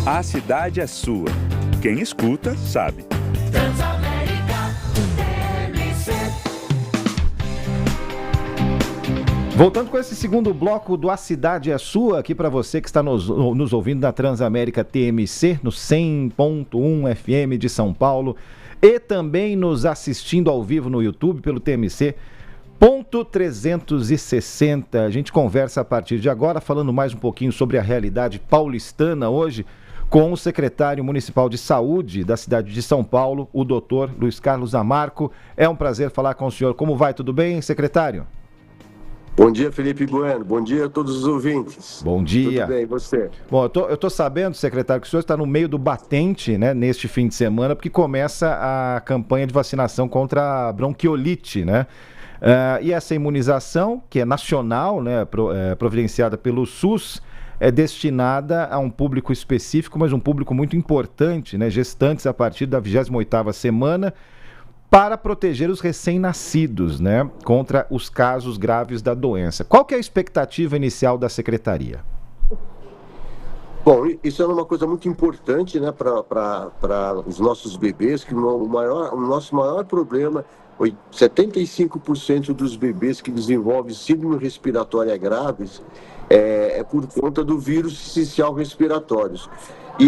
A cidade é sua. Quem escuta, sabe. Voltando com esse segundo bloco do A Cidade é Sua, aqui para você que está nos ouvindo na Transamérica TMC, no 100.1 FM de São Paulo, e também nos assistindo ao vivo no YouTube pelo TMC.360. A gente conversa a partir de agora, falando mais um pouquinho sobre a realidade paulistana hoje, com o secretário municipal de saúde da cidade de São Paulo, o doutor Luiz Carlos Zamarco. É um prazer falar com o senhor. Como vai? Tudo bem, secretário? Bom dia, Felipe Bueno. Bom dia a todos os ouvintes. Bom dia. Tudo bem, e você? Bom, eu tô sabendo, secretário, que o senhor está no meio do batente, né, neste fim de semana, porque começa a campanha de vacinação contra a bronquiolite, né? E essa imunização, que é nacional, né, providenciada pelo SUS, é destinada a um público específico, mas um público muito importante, né, gestantes a partir da 28ª semana, para proteger os recém-nascidos, né, contra os casos graves da doença. Qual que é a expectativa inicial da secretaria? Bom, isso é uma coisa muito importante, né, para os nossos bebês, que o nosso maior problema, 75% dos bebês que desenvolvem síndrome respiratória graves é por conta do vírus sincicial respiratórios. E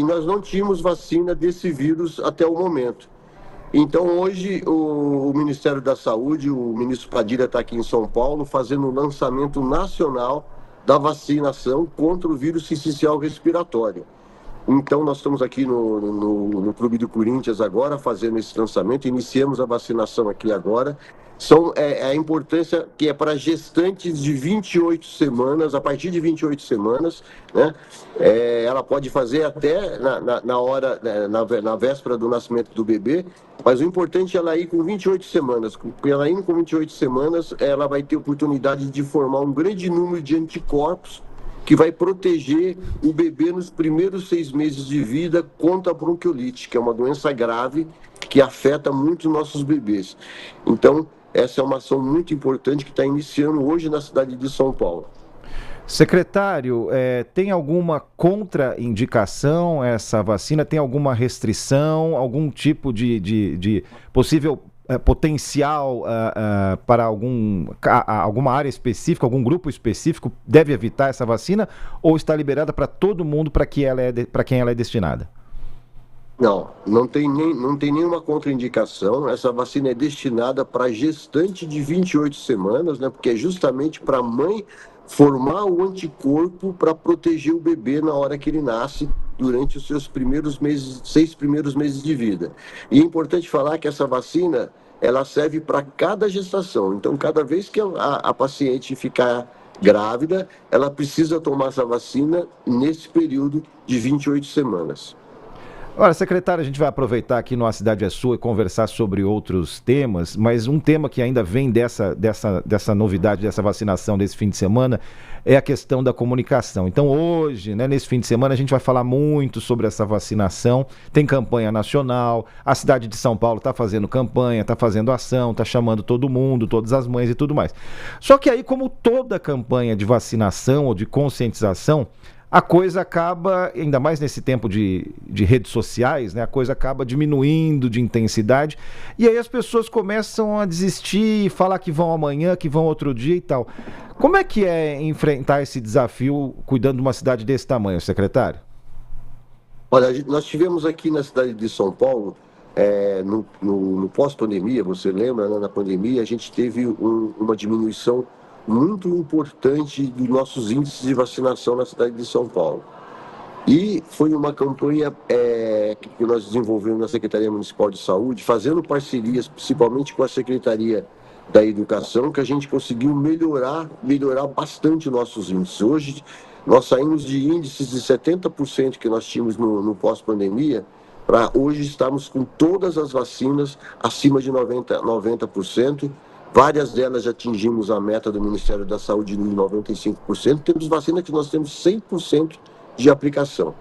nós não tínhamos vacina desse vírus até o momento. Então, hoje, o Ministério da Saúde, o ministro Padilha está aqui em São Paulo, fazendo o lançamento nacional da vacinação contra o vírus sincicial respiratório. Então, nós estamos aqui no Clube do Corinthians agora, fazendo esse lançamento, iniciamos a vacinação aqui agora. A importância que é para gestantes de 28 semanas, a partir de 28 semanas, né? Ela pode fazer até na véspera do nascimento do bebê, mas o importante é ela ir com 28 semanas, porque ela indo com 28 semanas, ela vai ter oportunidade de formar um grande número de anticorpos que vai proteger o bebê nos primeiros 6 meses de vida contra a bronquiolite, que é uma doença grave que afeta muito os nossos bebês. Então, essa é uma ação muito importante que está iniciando hoje na cidade de São Paulo. Secretário, tem alguma contraindicação essa vacina? Tem alguma restrição, algum tipo de possível potencial para alguma área específica, algum grupo específico deve evitar essa vacina? Ou está liberada para todo mundo para quem ela é destinada? Não tem nenhuma contraindicação. Essa vacina é destinada para gestante de 28 semanas, né? Porque é justamente para a mãe formar o anticorpo para proteger o bebê na hora que ele nasce, durante os seus 6 primeiros meses de vida. E é importante falar que essa vacina, ela serve para cada gestação. Então, cada vez que a paciente ficar grávida, ela precisa tomar essa vacina nesse período de 28 semanas. Olha, secretário, a gente vai aproveitar aqui no A Cidade é Sua e conversar sobre outros temas, mas um tema que ainda vem dessa novidade, dessa vacinação desse fim de semana, é a questão da comunicação. Então hoje, né, nesse fim de semana, a gente vai falar muito sobre essa vacinação. Tem campanha nacional, a cidade de São Paulo está fazendo campanha, está fazendo ação, está chamando todo mundo, todas as mães e tudo mais. Só que aí, como toda campanha de vacinação ou de conscientização, a coisa acaba, ainda mais nesse tempo de redes sociais, né? A coisa acaba diminuindo de intensidade e aí as pessoas começam a desistir, falar que vão amanhã, que vão outro dia e tal. Como é que é enfrentar esse desafio cuidando de uma cidade desse tamanho, secretário? Olha, nós tivemos aqui na cidade de São Paulo, no pós-pandemia, você lembra, né? Na pandemia, a gente teve uma diminuição muito importante dos nossos índices de vacinação na cidade de São Paulo. E foi uma campanha que nós desenvolvemos na Secretaria Municipal de Saúde, fazendo parcerias, principalmente com a Secretaria da Educação, que a gente conseguiu melhorar bastante nossos índices. Hoje, nós saímos de índices de 70% que nós tínhamos no pós-pandemia, para hoje estarmos com todas as vacinas acima de 90%. Várias delas já atingimos a meta do Ministério da Saúde de 95%. Temos vacina que nós temos 100% de aplicação.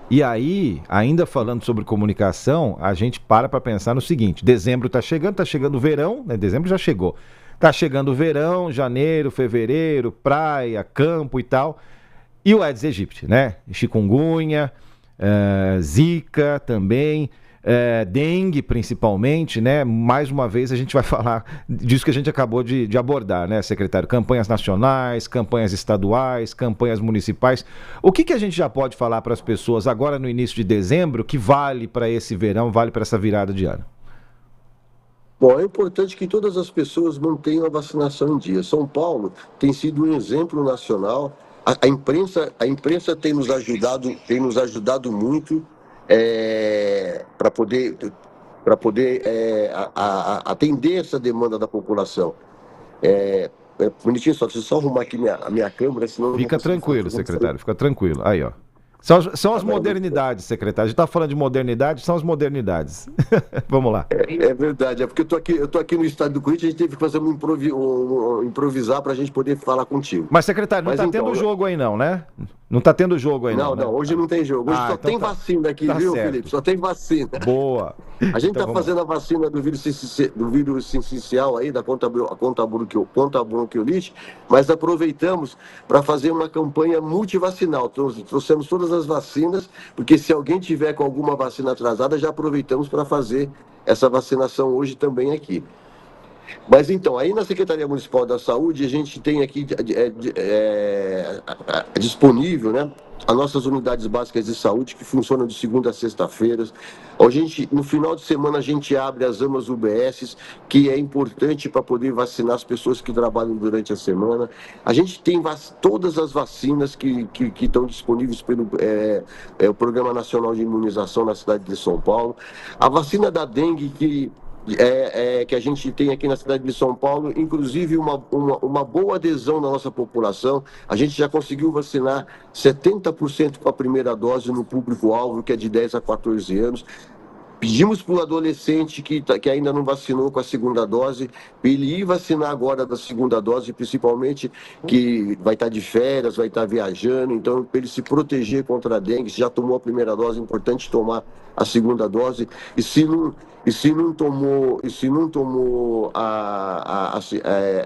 E aí, ainda falando sobre comunicação, a gente para pensar no seguinte: dezembro está chegando o verão, né? Dezembro já chegou. Está chegando o verão, janeiro, fevereiro, praia, campo e tal. E o Aedes aegypti, né? Chikungunya, Zika também, dengue principalmente, né? Mais uma vez a gente vai falar disso que a gente acabou de abordar, né, secretário? Campanhas nacionais, campanhas estaduais, campanhas municipais. O que a gente já pode falar para as pessoas agora no início de dezembro que vale para esse verão, vale para essa virada de ano? Bom, é importante que todas as pessoas mantenham a vacinação em dia. São Paulo tem sido um exemplo nacional. A imprensa tem nos ajudado muito para poder atender essa demanda da população. Bonitinho, deixa eu só arrumar aqui a minha câmera, senão... Fica tranquilo, secretário, fica tranquilo. Aí, ó. São as modernidades, secretário. A gente está falando de modernidade, são as modernidades. Vamos lá. É verdade, é porque eu tô aqui no estádio do Corinthians, a gente teve que fazer improvisar para a gente poder falar contigo. Mas, secretário, não está tendo jogo aí não, né? Não está tendo jogo aí não, né? Hoje não tem jogo. Hoje só então tem vacina aqui, viu, certo. Felipe? Só tem vacina. Boa. A gente está fazendo a vacina do vírus sincicial aí, da conta bronquiolite, mas aproveitamos para fazer uma campanha multivacinal. Trouxemos todas as vacinas, porque se alguém tiver com alguma vacina atrasada, já aproveitamos para fazer essa vacinação hoje também aqui. Mas então, aí na Secretaria Municipal da Saúde, a gente tem aqui disponível, né, as nossas unidades básicas de saúde, que funcionam de segunda a sexta-feira. No final de semana, a gente abre as AMAs UBS, que é importante para poder vacinar as pessoas que trabalham durante a semana. A gente tem todas as vacinas que estão disponíveis pelo o Programa Nacional de Imunização na cidade de São Paulo. A vacina da dengue, que a gente tem aqui na cidade de São Paulo, inclusive uma boa adesão da nossa população. A gente já conseguiu vacinar 70% com a primeira dose no público-alvo, que é de 10 a 14 anos. Pedimos para o adolescente que ainda não vacinou com a segunda dose, para ele ir vacinar agora da segunda dose, principalmente que vai estar de férias, vai estar viajando, então para ele se proteger contra a dengue. Se já tomou a primeira dose, é importante tomar a segunda dose. E se não tomou a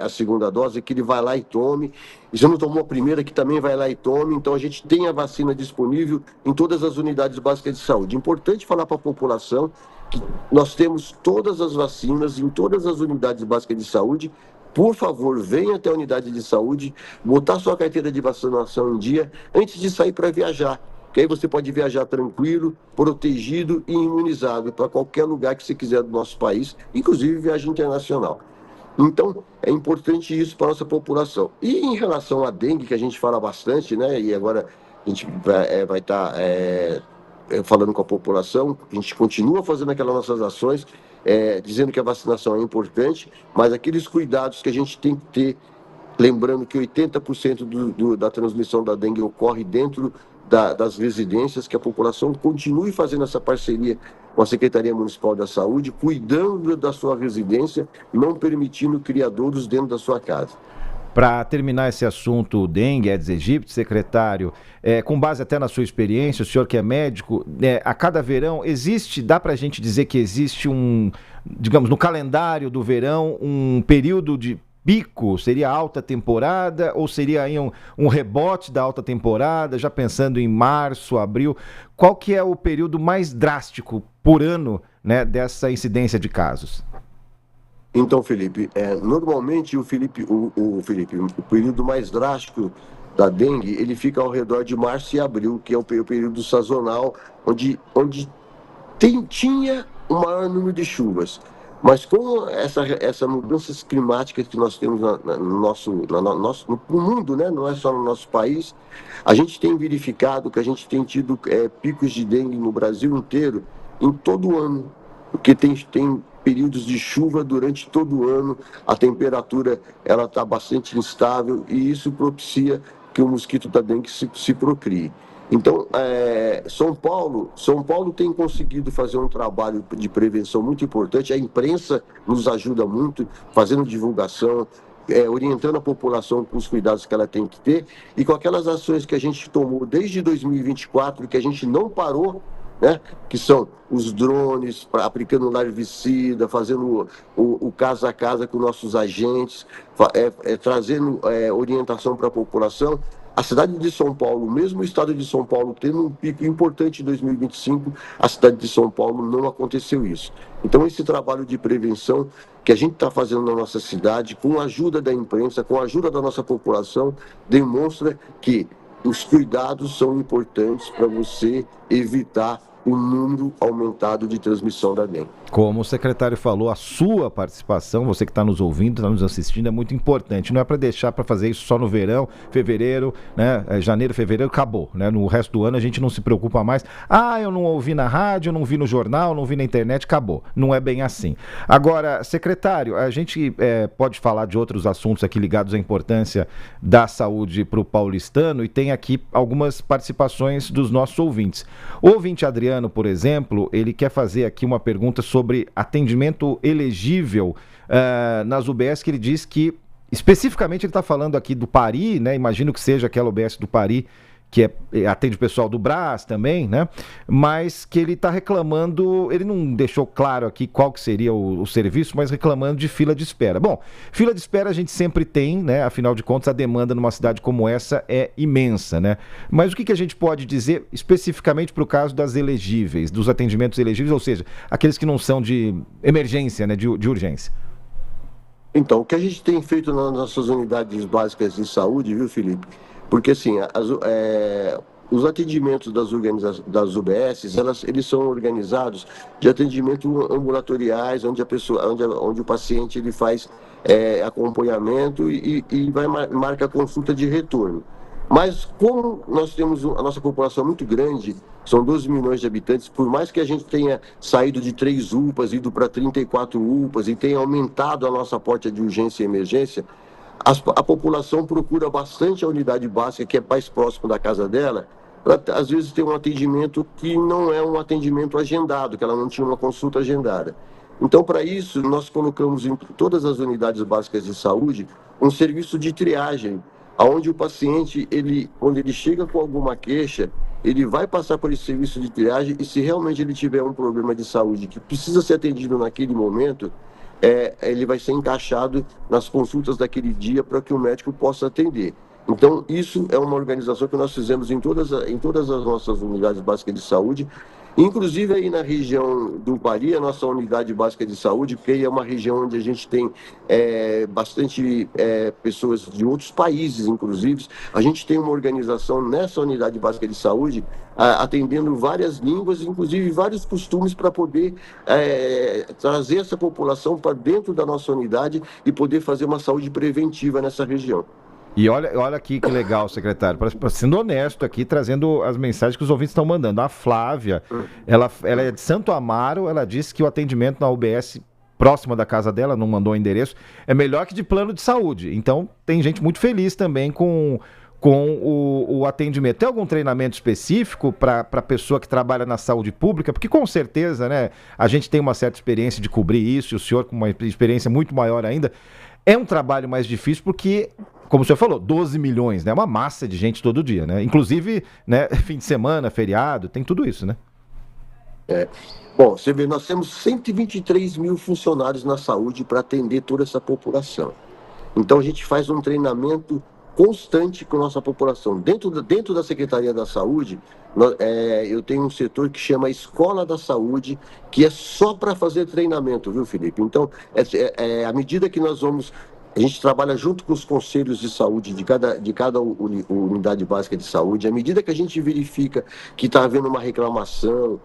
segunda dose, que ele vai lá e tome. E se não tomou a primeira, que também vai lá e tome. Então a gente tem a vacina disponível em todas as unidades básicas de saúde. Importante falar para a população que nós temos todas as vacinas em todas as unidades básicas de saúde. Por favor, venha até a unidade de saúde, botar sua carteira de vacinação em dia antes de sair para viajar. Que aí você pode viajar tranquilo, protegido e imunizado para qualquer lugar que você quiser do nosso país, inclusive viagem internacional. Então, é importante isso para a nossa população. E em relação à dengue, que a gente fala bastante, né? E agora a gente vai estar falando com a população, a gente continua fazendo aquelas nossas ações, dizendo que a vacinação é importante, mas aqueles cuidados que a gente tem que ter, lembrando que 80% da transmissão da dengue ocorre dentro das residências, que a população continue fazendo essa parceria com a Secretaria Municipal da Saúde, cuidando da sua residência, não permitindo criadouros dentro da sua casa. Para terminar esse assunto dengue, Aedes aegypti, secretário, com base até na sua experiência, o senhor que é médico, a cada verão dá para a gente dizer que existe digamos, no calendário do verão, um período de pico? Seria alta temporada ou seria aí um rebote da alta temporada, já pensando em março, abril? Qual que é o período mais drástico por ano, né, dessa incidência de casos? Então, Felipe, normalmente o período mais drástico da dengue, ele fica ao redor de março e abril, que é o período sazonal, onde tinha o maior número de chuvas. Mas com essas mudanças climáticas que nós temos no mundo, né? Não é só no nosso país, a gente tem verificado que a gente tem tido picos de dengue no Brasil inteiro, em todo o ano, porque tem períodos de chuva durante todo o ano, a temperatura está bastante instável e isso propicia que o mosquito da dengue se procrie. Então, São Paulo tem conseguido fazer um trabalho de prevenção muito importante. A imprensa nos ajuda muito, fazendo divulgação, orientando a população com os cuidados que ela tem que ter e com aquelas ações que a gente tomou desde 2024, que a gente não parou, né? Que são os drones, aplicando larvicida, fazendo o casa a casa com nossos agentes, trazendo orientação para a população. A cidade de São Paulo, mesmo o estado de São Paulo tendo um pico importante em 2025, a cidade de São Paulo não aconteceu isso. Então, esse trabalho de prevenção que a gente está fazendo na nossa cidade, com a ajuda da imprensa, com a ajuda da nossa população, demonstra que os cuidados são importantes para você evitar o número aumentado de transmissão da dengue. Como o secretário falou, a sua participação, você que está nos ouvindo, está nos assistindo, é muito importante. Não é para deixar para fazer isso só no verão, fevereiro, né? Janeiro, fevereiro, acabou, né? No resto do ano a gente não se preocupa mais. Ah, eu não ouvi na rádio, não vi no jornal, não vi na internet, acabou. Não é bem assim. Agora, secretário, a gente pode falar de outros assuntos aqui ligados à importância da saúde para o paulistano, e tem aqui algumas participações dos nossos ouvintes. O ouvinte Adriano, por exemplo, ele quer fazer aqui uma pergunta sobre atendimento elegível nas UBS, que ele diz que, especificamente, ele está falando aqui do Pari, né? Imagino que seja aquela UBS do Pari, que atende o pessoal do Brás também, né? Mas que ele está reclamando, ele não deixou claro aqui qual que seria o serviço, mas reclamando de fila de espera. Bom, fila de espera a gente sempre tem, né? Afinal de contas, a demanda numa cidade como essa é imensa, né? Mas o que a gente pode dizer especificamente para o caso das elegíveis, dos atendimentos elegíveis, ou seja, aqueles que não são de emergência, né? De urgência? Então, o que a gente tem feito nas nossas unidades básicas de saúde, viu, Felipe? Porque, assim, os atendimentos das UBS, eles são organizados de atendimento ambulatoriais, onde onde o paciente ele faz acompanhamento e marca consulta de retorno. Mas como nós temos a nossa população muito grande, são 12 milhões de habitantes, por mais que a gente tenha saído de 3 UPAs, ido para 34 UPAs e tenha aumentado a nossa porta de urgência e emergência, a população procura bastante a unidade básica, que é mais próximo da casa dela, para às vezes ter um atendimento que não é um atendimento agendado, que ela não tinha uma consulta agendada. Então, para isso, nós colocamos em todas as unidades básicas de saúde um serviço de triagem, onde o paciente, quando ele chega com alguma queixa, ele vai passar por esse serviço de triagem e, se realmente ele tiver um problema de saúde que precisa ser atendido naquele momento, ele vai ser encaixado nas consultas daquele dia para que o médico possa atender. Então, isso é uma organização que nós fizemos em todas as nossas unidades básicas de saúde, inclusive aí na região do Pari, a nossa unidade básica de saúde, porque aí é uma região onde a gente tem bastante pessoas de outros países, inclusive. A gente tem uma organização nessa unidade básica de saúde, atendendo várias línguas, inclusive vários costumes, para poder trazer essa população para dentro da nossa unidade e poder fazer uma saúde preventiva nessa região. E olha aqui que legal, secretário, sendo honesto aqui, trazendo as mensagens que os ouvintes estão mandando. A Flávia, ela é de Santo Amaro, ela disse que o atendimento na UBS próxima da casa dela, não mandou o endereço, é melhor que de plano de saúde. Então, tem gente muito feliz também com o atendimento. Tem algum treinamento específico para a pessoa que trabalha na saúde pública? Porque com certeza, né, a gente tem uma certa experiência de cobrir isso, e o senhor com uma experiência muito maior ainda. É um trabalho mais difícil porque, como o senhor falou, 12 milhões, né? Uma massa de gente todo dia, né? Inclusive, né, fim de semana, feriado, tem tudo isso, né? Bom, você vê, nós temos 123 mil funcionários na saúde para atender toda essa população. Então, a gente faz um treinamento constante com a nossa população. Dentro da Secretaria da Saúde, eu tenho um setor que chama Escola da Saúde, que é só para fazer treinamento, viu, Felipe? Então, à medida que nós vamos... A gente trabalha junto com os conselhos de saúde de cada unidade básica de saúde. À medida que a gente verifica que está havendo uma reclamação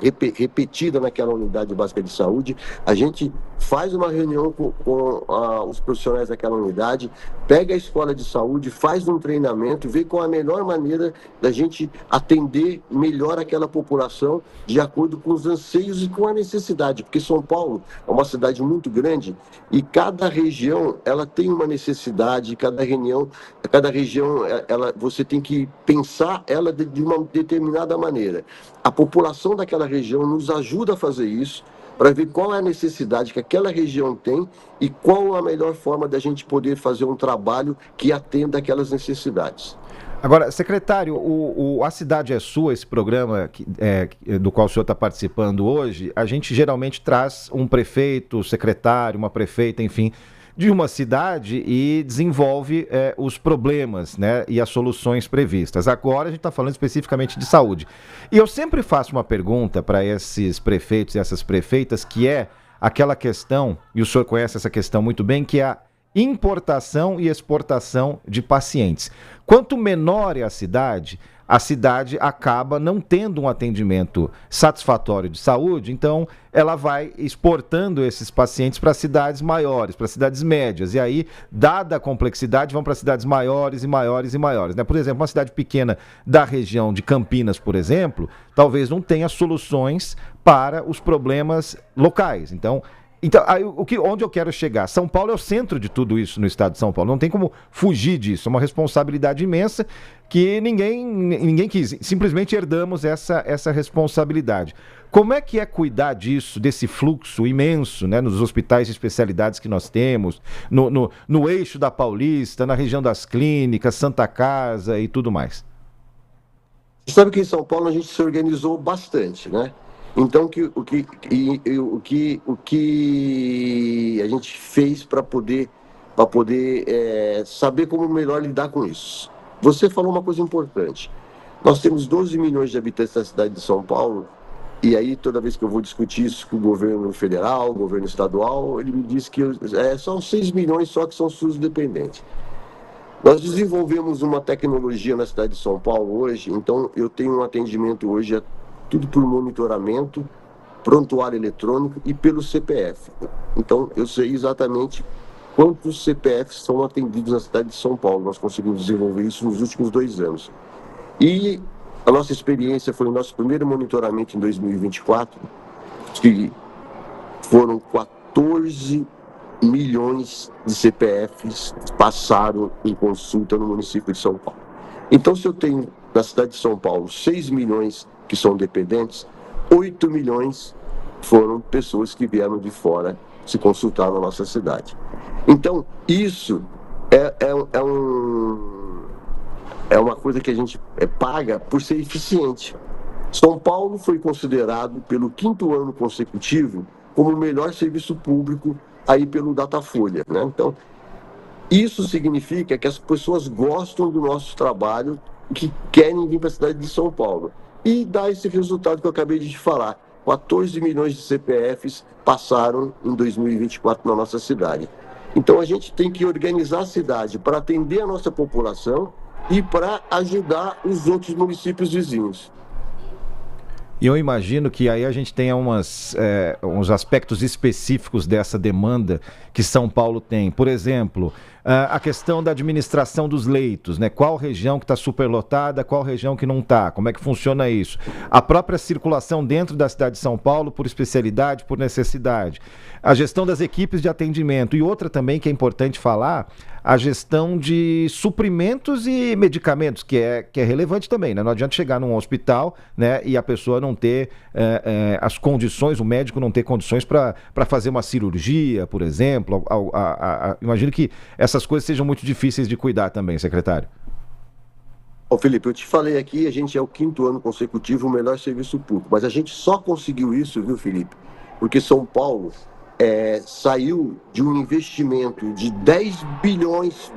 repetida naquela unidade básica de saúde, a gente faz uma reunião com os profissionais daquela unidade, pega a escola de saúde, faz um treinamento, vê qual a melhor maneira da gente atender melhor aquela população de acordo com os anseios e com a necessidade. Porque São Paulo é uma cidade muito grande e cada região ela tem uma necessidade, cada região você tem que pensar ela de uma determinada maneira. A população daquela região nos ajuda a fazer isso, para ver qual é a necessidade que aquela região tem e qual a melhor forma da gente poder fazer um trabalho que atenda aquelas necessidades. Agora, secretário, A Cidade é Sua, esse programa do qual o senhor está participando hoje, a gente geralmente traz um prefeito, secretário, uma prefeita, enfim, de uma cidade e desenvolve os problemas, né, e as soluções previstas. Agora a gente está falando especificamente de saúde. E eu sempre faço uma pergunta para esses prefeitos e essas prefeitas, que é aquela questão, e o senhor conhece essa questão muito bem, que é a importação e exportação de pacientes. Quanto menor é a cidade acaba não tendo um atendimento satisfatório de saúde, então ela vai exportando esses pacientes para cidades maiores, para cidades médias, e aí, dada a complexidade, vão para cidades maiores e maiores e maiores, né? Por exemplo, uma cidade pequena da região de Campinas, por exemplo, talvez não tenha soluções para os problemas locais. Então aí, onde eu quero chegar? São Paulo é o centro de tudo isso no estado de São Paulo. Não tem como fugir disso. É uma responsabilidade imensa que ninguém quis. Simplesmente herdamos essa responsabilidade. Como é que é cuidar disso, desse fluxo imenso, né, nos hospitais de especialidades que nós temos, no eixo da Paulista, na região das clínicas, Santa Casa e tudo mais? Você sabe que em São Paulo a gente se organizou bastante, né? Então, o que a gente fez para poder saber como melhor lidar com isso? Você falou uma coisa importante. Nós temos 12 milhões de habitantes na cidade de São Paulo, e aí toda vez que eu vou discutir isso com o governo federal, o governo estadual, ele me diz que são 6 milhões só que são SUS dependentes. Nós desenvolvemos uma tecnologia na cidade de São Paulo hoje, então eu tenho um atendimento hoje tudo por monitoramento, prontuário eletrônico e pelo CPF. Então, eu sei exatamente quantos CPFs são atendidos na cidade de São Paulo. Nós conseguimos desenvolver isso nos últimos 2 anos. E a nossa experiência foi o nosso primeiro monitoramento em 2024, que foram 14 milhões de CPFs que passaram em consulta no município de São Paulo. Então, se eu tenho na cidade de São Paulo 6 milhões que são dependentes, 8 milhões foram pessoas que vieram de fora se consultar na nossa cidade. Então, isso é uma coisa que a gente paga por ser eficiente. São Paulo foi considerado pelo 5º ano consecutivo como o melhor serviço público aí pelo Datafolha, né? Então, isso significa que as pessoas gostam do nosso trabalho, que querem vir para a cidade de São Paulo. E dá esse resultado que eu acabei de te falar. 14 milhões de CPFs passaram em 2024 na nossa cidade. Então a gente tem que organizar a cidade para atender a nossa população e para ajudar os outros municípios vizinhos. E eu imagino que aí a gente tenha uns aspectos específicos dessa demanda que São Paulo tem. Por exemplo, a questão da administração dos leitos, né? Qual região que está superlotada, qual região que não está, como é que funciona isso? A própria circulação dentro da cidade de São Paulo por especialidade, por necessidade. A gestão das equipes de atendimento. E outra também que é importante falar, a gestão de suprimentos e medicamentos, que é relevante também, né? Não adianta chegar num hospital, né, e a pessoa não ter as condições, o médico não ter condições para fazer uma cirurgia, por exemplo. Imagino que essas coisas sejam muito difíceis de cuidar também, secretário. Ô Felipe, eu te falei aqui, a gente é o 5º ano consecutivo o melhor serviço público, mas a gente só conseguiu isso, viu, Felipe? Porque São Paulo saiu de um investimento de 10 bilhões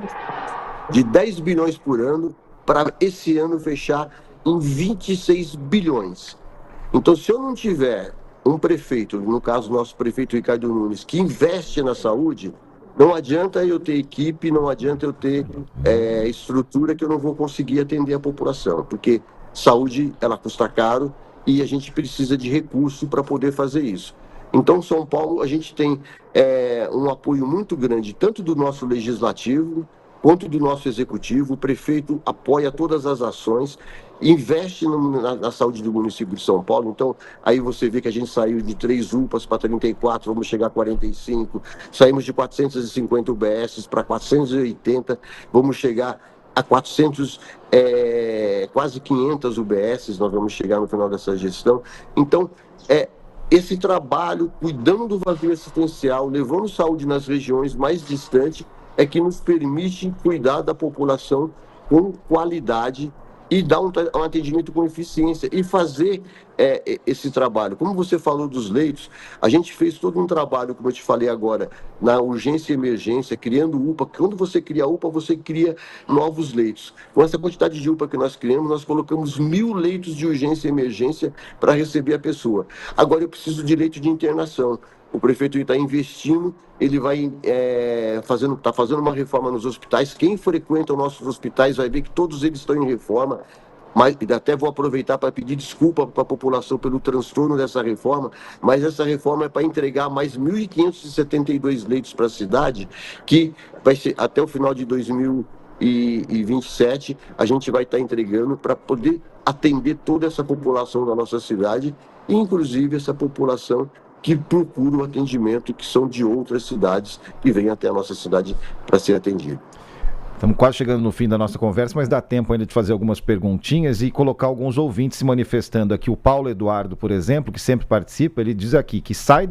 por ano para esse ano fechar em 26 bilhões. Então, se eu não tiver um prefeito, no caso nosso prefeito Ricardo Nunes, que investe na saúde, não adianta eu ter equipe, não adianta eu ter estrutura, que eu não vou conseguir atender a população, porque saúde ela custa caro e a gente precisa de recurso para poder fazer isso. Então, São Paulo, a gente tem um apoio muito grande, tanto do nosso legislativo, quanto do nosso executivo. O prefeito apoia todas as ações, investe na saúde do município de São Paulo. Então, aí você vê que a gente saiu de 3 UPAs para 34, vamos chegar a 45. Saímos de 450 UBS para 480, vamos chegar a 400, quase 500 UBS, nós vamos chegar no final dessa gestão. Então, esse trabalho, cuidando do vazio assistencial, levando saúde nas regiões mais distantes, é que nos permite cuidar da população com qualidade e dar um atendimento com eficiência e fazer esse trabalho. Como você falou dos leitos, a gente fez todo um trabalho, como eu te falei agora, na urgência e emergência, criando UPA. Quando você cria UPA, você cria novos leitos. Com essa quantidade de UPA que nós criamos, nós colocamos 1.000 leitos de urgência e emergência para receber a pessoa. Agora eu preciso de leito de internação. O prefeito está investindo, ele vai está fazendo uma reforma nos hospitais. Quem frequenta os nossos hospitais vai ver que todos eles estão em reforma. Mas até vou aproveitar para pedir desculpa para a população pelo transtorno dessa reforma, mas essa reforma é para entregar mais 1.572 leitos para a cidade, que vai ser até o final de 2027, a gente vai estar entregando para poder atender toda essa população da nossa cidade, inclusive essa população que procura o atendimento, que são de outras cidades, que vêm até a nossa cidade para ser atendido. Estamos quase chegando no fim da nossa conversa, mas dá tempo ainda de fazer algumas perguntinhas e colocar alguns ouvintes se manifestando aqui. O Paulo Eduardo, por exemplo, que sempre participa, ele diz aqui que sai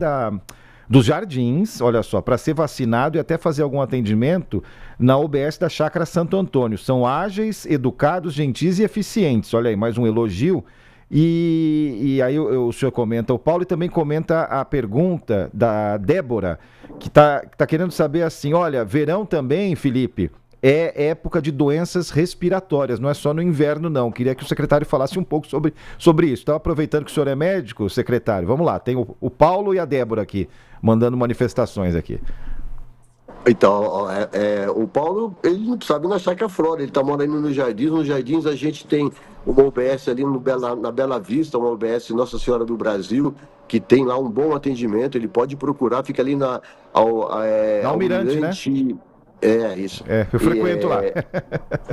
dos Jardins, olha só, para ser vacinado e até fazer algum atendimento na UBS da Chácara Santo Antônio. São ágeis, educados, gentis e eficientes. Olha aí, mais um elogio. E aí o senhor comenta, o Paulo, e também comenta a pergunta da Débora, que tá querendo saber assim, olha, verão também, Felipe, é época de doenças respiratórias, não é só no inverno, não. Queria que o secretário falasse um pouco sobre isso. Então, aproveitando que o senhor é médico, secretário, vamos lá. Tem o Paulo e a Débora aqui, mandando manifestações aqui. Então, o Paulo, ele não sabe na Chácara Flora, ele está morando nos Jardins. Nos Jardins a gente tem uma UBS ali na Bela Vista, uma UBS Nossa Senhora do Brasil, que tem lá um bom atendimento. Ele pode procurar, fica ali na Almirante, né? Isso. Eu frequento lá.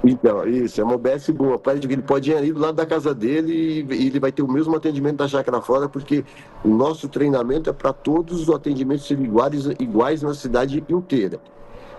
Então, isso, é uma UBS boa. Ele pode ir do lado da casa dele e ele vai ter o mesmo atendimento da Chácara Flora, porque o nosso treinamento é para todos os atendimentos serem iguais na cidade inteira.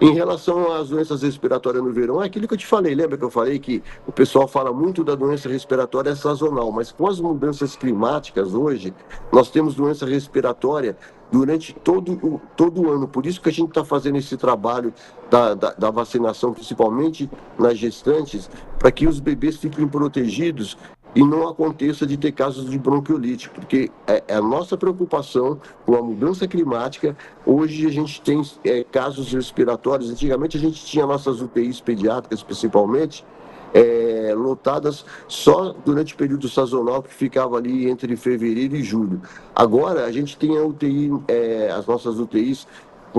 Em relação às doenças respiratórias no verão, é aquilo que eu te falei. Lembra que eu falei que o pessoal fala muito da doença respiratória sazonal, mas com as mudanças climáticas hoje, nós temos doença respiratória durante todo o ano. Por isso que a gente está fazendo esse trabalho da vacinação, principalmente nas gestantes, para que os bebês fiquem protegidos e não aconteça de ter casos de bronquiolite, porque é a nossa preocupação com a mudança climática. Hoje a gente tem casos respiratórios. Antigamente a gente tinha nossas UTIs pediátricas, principalmente, lotadas só durante o período sazonal, que ficava ali entre fevereiro e julho. Agora a gente tem a UTI, as nossas UTIs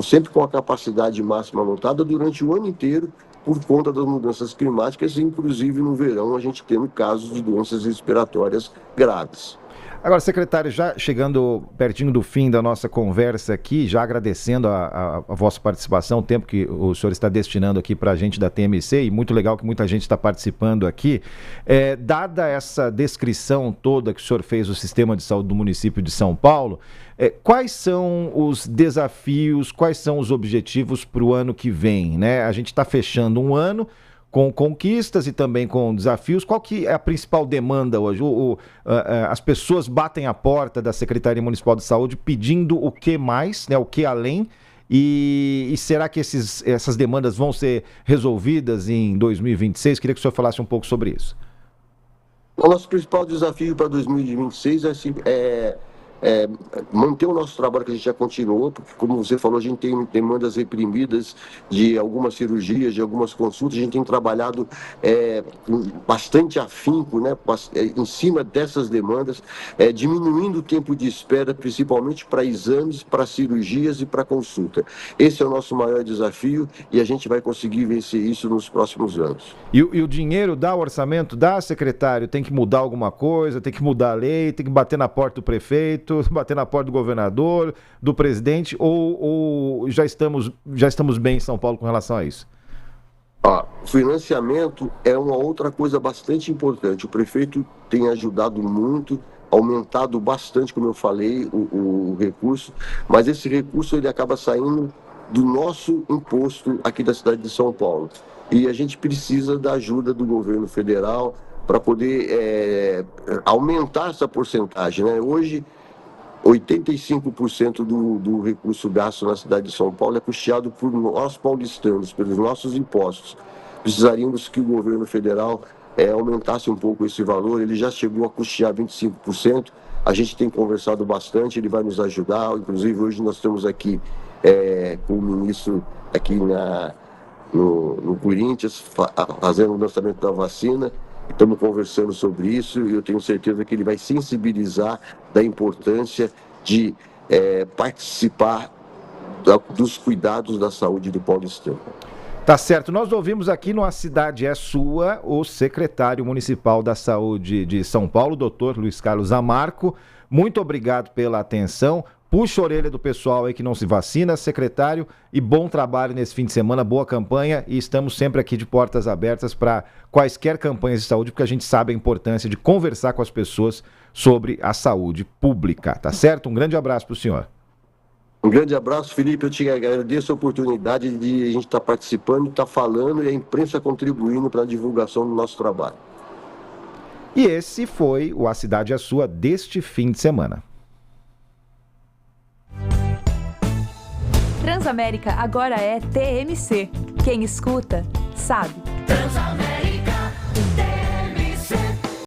sempre com a capacidade máxima lotada durante o ano inteiro, por conta das mudanças climáticas, inclusive no verão a gente tendo casos de doenças respiratórias graves. Agora, secretário, já chegando pertinho do fim da nossa conversa aqui, já agradecendo a vossa participação, o tempo que o senhor está destinando aqui para a gente da TMC, e muito legal que muita gente está participando aqui, dada essa descrição toda que o senhor fez do sistema de saúde do município de São Paulo, quais são os desafios, quais são os objetivos para o ano que vem, né? A gente está fechando um ano com conquistas e também com desafios. Qual que é a principal demanda hoje? As pessoas batem a porta da Secretaria Municipal de Saúde pedindo o que mais, né, o que além, e será que essas demandas vão ser resolvidas em 2026? Queria que o senhor falasse um pouco sobre isso. O nosso principal desafio para 2026 é manter o nosso trabalho que a gente já continuou, porque, como você falou, a gente tem demandas reprimidas de algumas cirurgias, de algumas consultas. A gente tem trabalhado com bastante afinco, né, em cima dessas demandas, diminuindo o tempo de espera, principalmente para exames, para cirurgias e para consulta. Esse é o nosso maior desafio e a gente vai conseguir vencer isso nos próximos anos. E o dinheiro dá, o orçamento dá, secretário? Tem que mudar alguma coisa, tem que mudar a lei, tem que bater na porta do prefeito, bater na porta do governador, do presidente, ou já estamos bem em São Paulo com relação a isso? O financiamento é uma outra coisa bastante importante. O prefeito tem ajudado muito, aumentado bastante, como eu falei, o recurso, mas esse recurso ele acaba saindo do nosso imposto aqui da cidade de São Paulo. E a gente precisa da ajuda do governo federal para poder aumentar essa porcentagem, né? Hoje, 85% do recurso gasto na cidade de São Paulo é custeado por nós paulistanos, pelos nossos impostos. Precisaríamos que o governo federal aumentasse um pouco esse valor. Ele já chegou a custear 25%. A gente tem conversado bastante, ele vai nos ajudar. Inclusive, hoje nós estamos aqui com o ministro aqui no Corinthians, fazendo o lançamento da vacina. Estamos conversando sobre isso e eu tenho certeza que ele vai sensibilizar da importância de participar dos cuidados da saúde do paulistano. Tá certo. Nós ouvimos aqui no A Cidade é Sua o secretário municipal da Saúde de São Paulo, doutor Luiz Carlos Zamarco. Muito obrigado pela atenção. Puxa a orelha do pessoal aí que não se vacina, secretário, e bom trabalho nesse fim de semana, boa campanha, e estamos sempre aqui de portas abertas para quaisquer campanhas de saúde, porque a gente sabe a importância de conversar com as pessoas sobre a saúde pública, tá certo? Um grande abraço para o senhor. Um grande abraço, Felipe. Eu te agradeço a oportunidade de a gente estar participando, estar falando e a imprensa contribuindo para a divulgação do nosso trabalho. E esse foi o A Cidade é Sua deste fim de semana. Transamérica agora é TMC. Quem escuta, sabe. Transamérica.